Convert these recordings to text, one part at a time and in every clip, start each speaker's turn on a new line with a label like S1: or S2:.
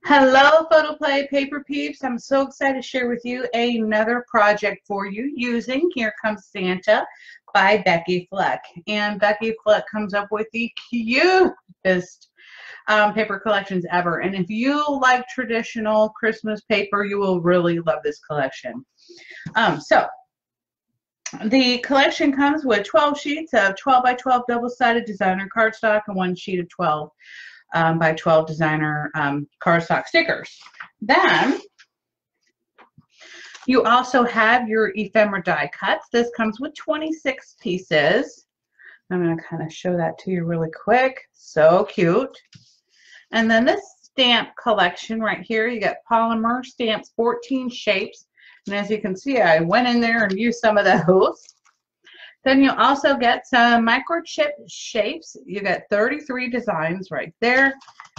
S1: Hello, Photo Play Paper Peeps. I'm so excited to share with you another project for you using Here Comes Santa by Becky Fleck. And Becky Fleck comes up with the cutest paper collections ever. And if you like traditional Christmas paper, you will really love this collection. So the collection comes with 12 sheets of 12 by 12 double-sided designer cardstock and one sheet of 12 by 12 designer cardstock stickers. Then you also have your ephemera die cuts. This comes with 26 pieces. I'm going to kind of show that to you really quick. So cute. And then this stamp collection right here, you got polymer stamps, 14 shapes. And as you can see, I went in there and used some of those. Then you also get some microchip shapes. You get 33 designs right there.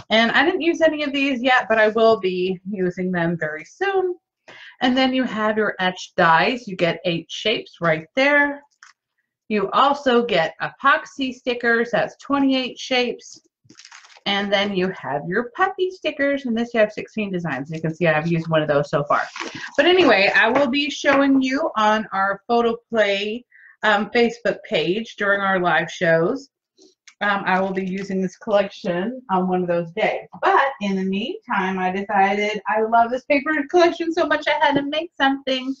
S1: And I didn't use any of these yet, but I will be using them very soon. And then you have your etched dies. You get 8 shapes right there. You also get epoxy stickers. That's 28 shapes. And then you have your puppy stickers, and this you have 16 designs. You can see I've used one of those so far. But anyway, I will be showing you on our Photo Play Facebook page during our live shows. I will be using this collection on one of those days. But in the meantime, I decided I love this paper collection so much I had to make something.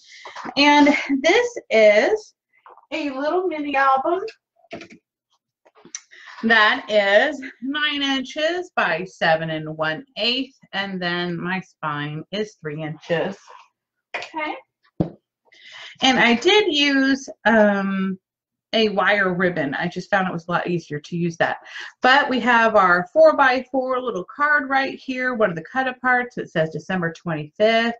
S1: And this is a little mini album that is 9 inches by 7 1/8, and then my spine is 3 inches. Okay. And I did use a wire ribbon. I just found it was a lot easier to use that. But we have our 4x4 little card right here, one of the cut aparts. It says December 25th.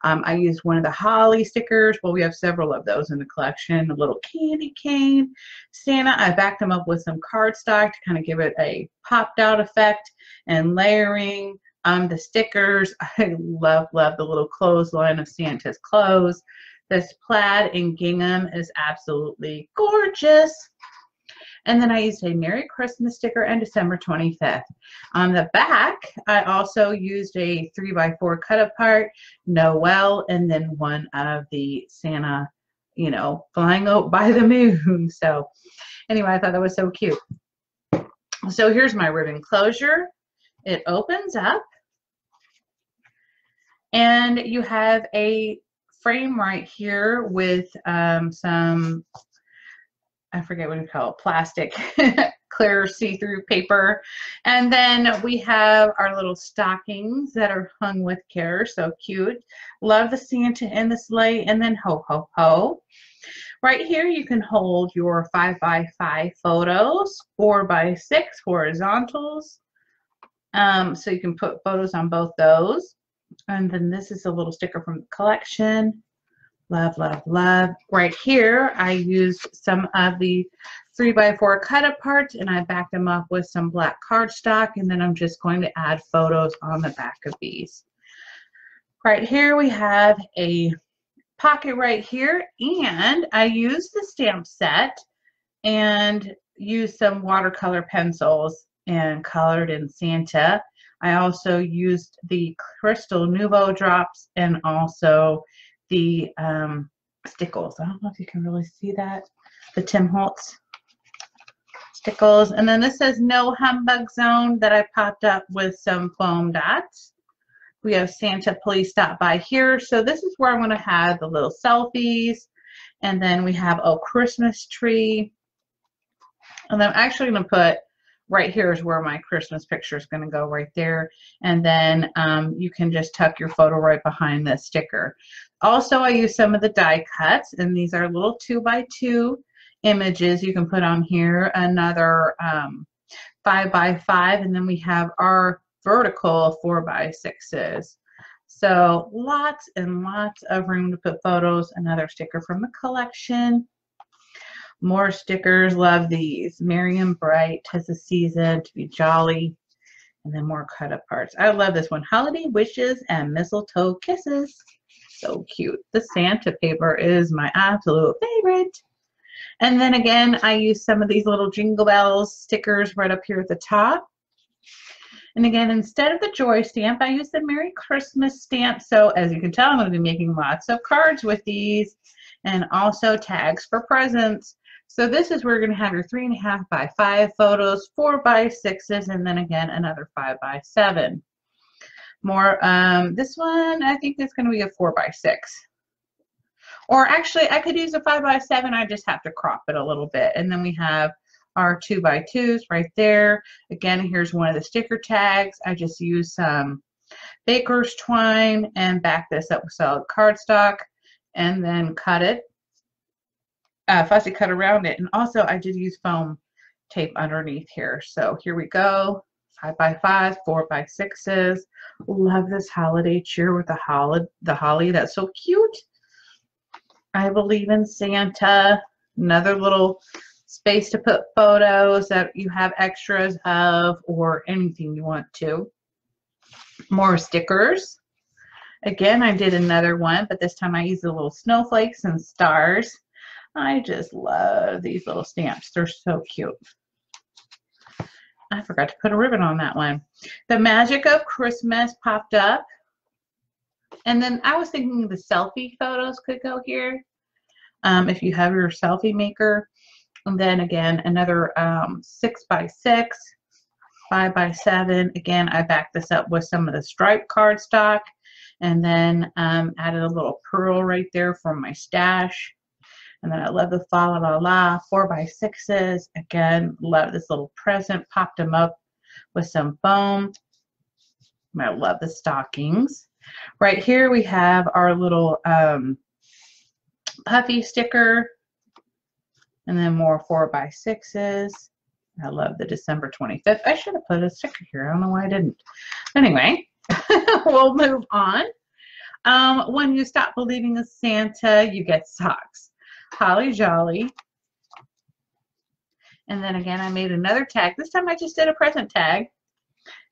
S1: I used one of the holly stickers. Well, we have several of those in the collection. A little candy cane, Santa. I backed them up with some cardstock to kind of give it a popped out effect, and layering the stickers. I love the little clothesline of Santa's clothes. This plaid and gingham is absolutely gorgeous. And then I used a Merry Christmas sticker and December 25th. On the back, I also used a 3x4 cut apart, Noel, and then one of the Santa, you know, flying out by the moon. So anyway, I thought that was so cute. So here's my ribbon closure. It opens up, and you have a frame right here with some, I forget what you call it, plastic, clear see-through paper. And then we have our little stockings that are hung with care. So cute. Love the Santa and the sleigh, and then ho, ho, ho. Right here you can hold your 5x5 photos, 4x6 horizontals. So you can put photos on both those. And then this is a little sticker from the collection. Love, love, love. Right here, I used some of the 3x4 cut aparts, and I backed them up with some black cardstock, and then I'm just going to add photos on the back of these. Right here, we have a pocket right here, and I used the stamp set and used some watercolor pencils and colored in Santa. I also used the Crystal Nouveau drops and also the stickles. I don't know if you can really see that. The Tim Holtz stickles. And then this says No Humbug Zone that I popped up with some foam dots. We have Santa Please Stop By here. So this is where I'm going to have the little selfies. And then we have a Christmas tree. And I'm actually going to put right here is where my Christmas picture is going to go right there. And then you can just tuck your photo right behind the sticker. Also, I use some of the die cuts, and these are little 2x2 images you can put on here. Another 5x5, and then we have our vertical 4x6s. So lots and lots of room to put photos. Another sticker from the collection. More stickers. Love these. Merry and bright, 'tis the season to be jolly. And then more cut aparts. I love this one. Holiday wishes and mistletoe kisses. So cute. The Santa paper is my absolute favorite. And then again, I use some of these little Jingle Bells stickers right up here at the top. And again, instead of the Joy stamp, I used the Merry Christmas stamp. So as you can tell, I'm going to be making lots of cards with these and also tags for presents. So this is where you're going to have your 3.5 by 5 photos, 4 by 6s, and then again another 5 by 7. More, this one I think is going to be a 4 by 6. Or actually, I could use a 5 by 7. I just have to crop it a little bit. And then we have our 2 by 2s right there. Again, here's one of the sticker tags. I just used some baker's twine and back this up with solid cardstock, and then cut it, fussy cut around it. And also, I did use foam tape underneath here. So here we go. 5 by 5, 4 by 6s. Love this holiday cheer with the holly. That's so cute. I believe in Santa. Another little space to put photos that you have extras of or anything you want to. More stickers. Again, I did another one, but this time I used the little snowflakes and stars. I just love these little stamps. They're so cute. I forgot to put a ribbon on that one. The Magic of Christmas popped up. And then I was thinking the selfie photos could go here. If you have your selfie maker. And then again, another 6 by 6, 5 by 7. Again, I backed this up with some of the striped cardstock. And then added a little pearl right there for my stash. And then I love the fa la la la 4 by 6s. Again, love this little present. Popped them up with some foam. And I love the stockings. Right here we have our little puffy sticker. And then more 4 by 6s. I love the December 25th. I should have put a sticker here. I don't know why I didn't. Anyway, we'll move on. When you stop believing in Santa, you get socks. Holly Jolly. And then again, I made another tag. This time I just did a present tag.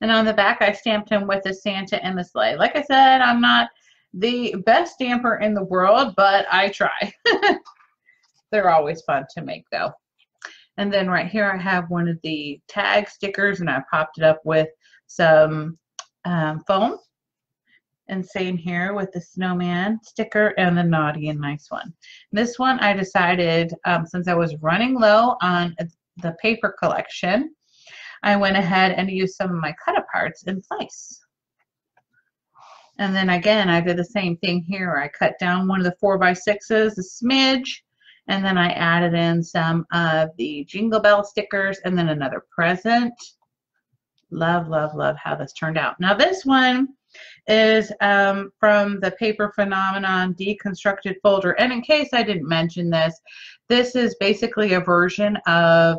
S1: And on the back, I stamped him with the Santa and the sleigh. Like I said, I'm not the best stamper in the world, but I try. They're always fun to make, though. And then right here, I have one of the tag stickers, and I popped it up with some foam. And same here with the snowman sticker and the naughty and nice one. This one I decided, since I was running low on the paper collection, I went ahead and used some of my cut-aparts in place. And then again, I did the same thing here. I cut down one of the 4 by 6s, a smidge, and then I added in some of the Jingle Bell stickers and then another present. Love, love, love how this turned out. Now this one is from the Paper Phenomenon Deconstructed folder. And in case I didn't mention this, this is basically a version of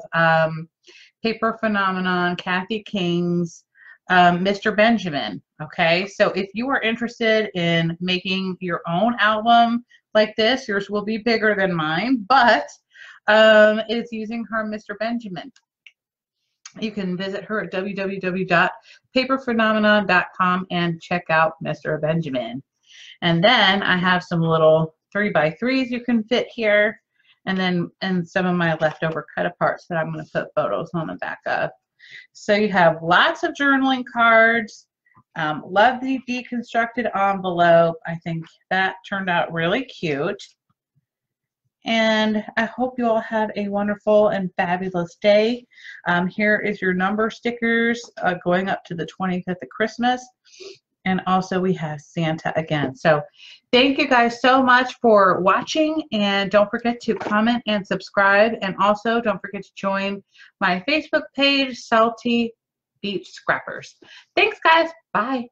S1: Paper Phenomenon, Kathy King's Mr. Benjamin. Okay, so if you are interested in making your own album like this, yours will be bigger than mine, but it's using her Mr. Benjamin. You can visit her at www.paperphenomenon.com and check out Mr. Benjamin. And then I have some little 3 by 3s you can fit here. And some of my leftover cut-aparts that I'm going to put photos on the back of. So you have lots of journaling cards. Love the deconstructed envelope. I think that turned out really cute. And I hope you all have a wonderful and fabulous day. Here is your number stickers going up to the 25th of Christmas. And also we have Santa again. So thank you guys so much for watching. And don't forget to comment and subscribe. And also don't forget to join my Facebook page, Salty Beach Scrappers. Thanks, guys. Bye.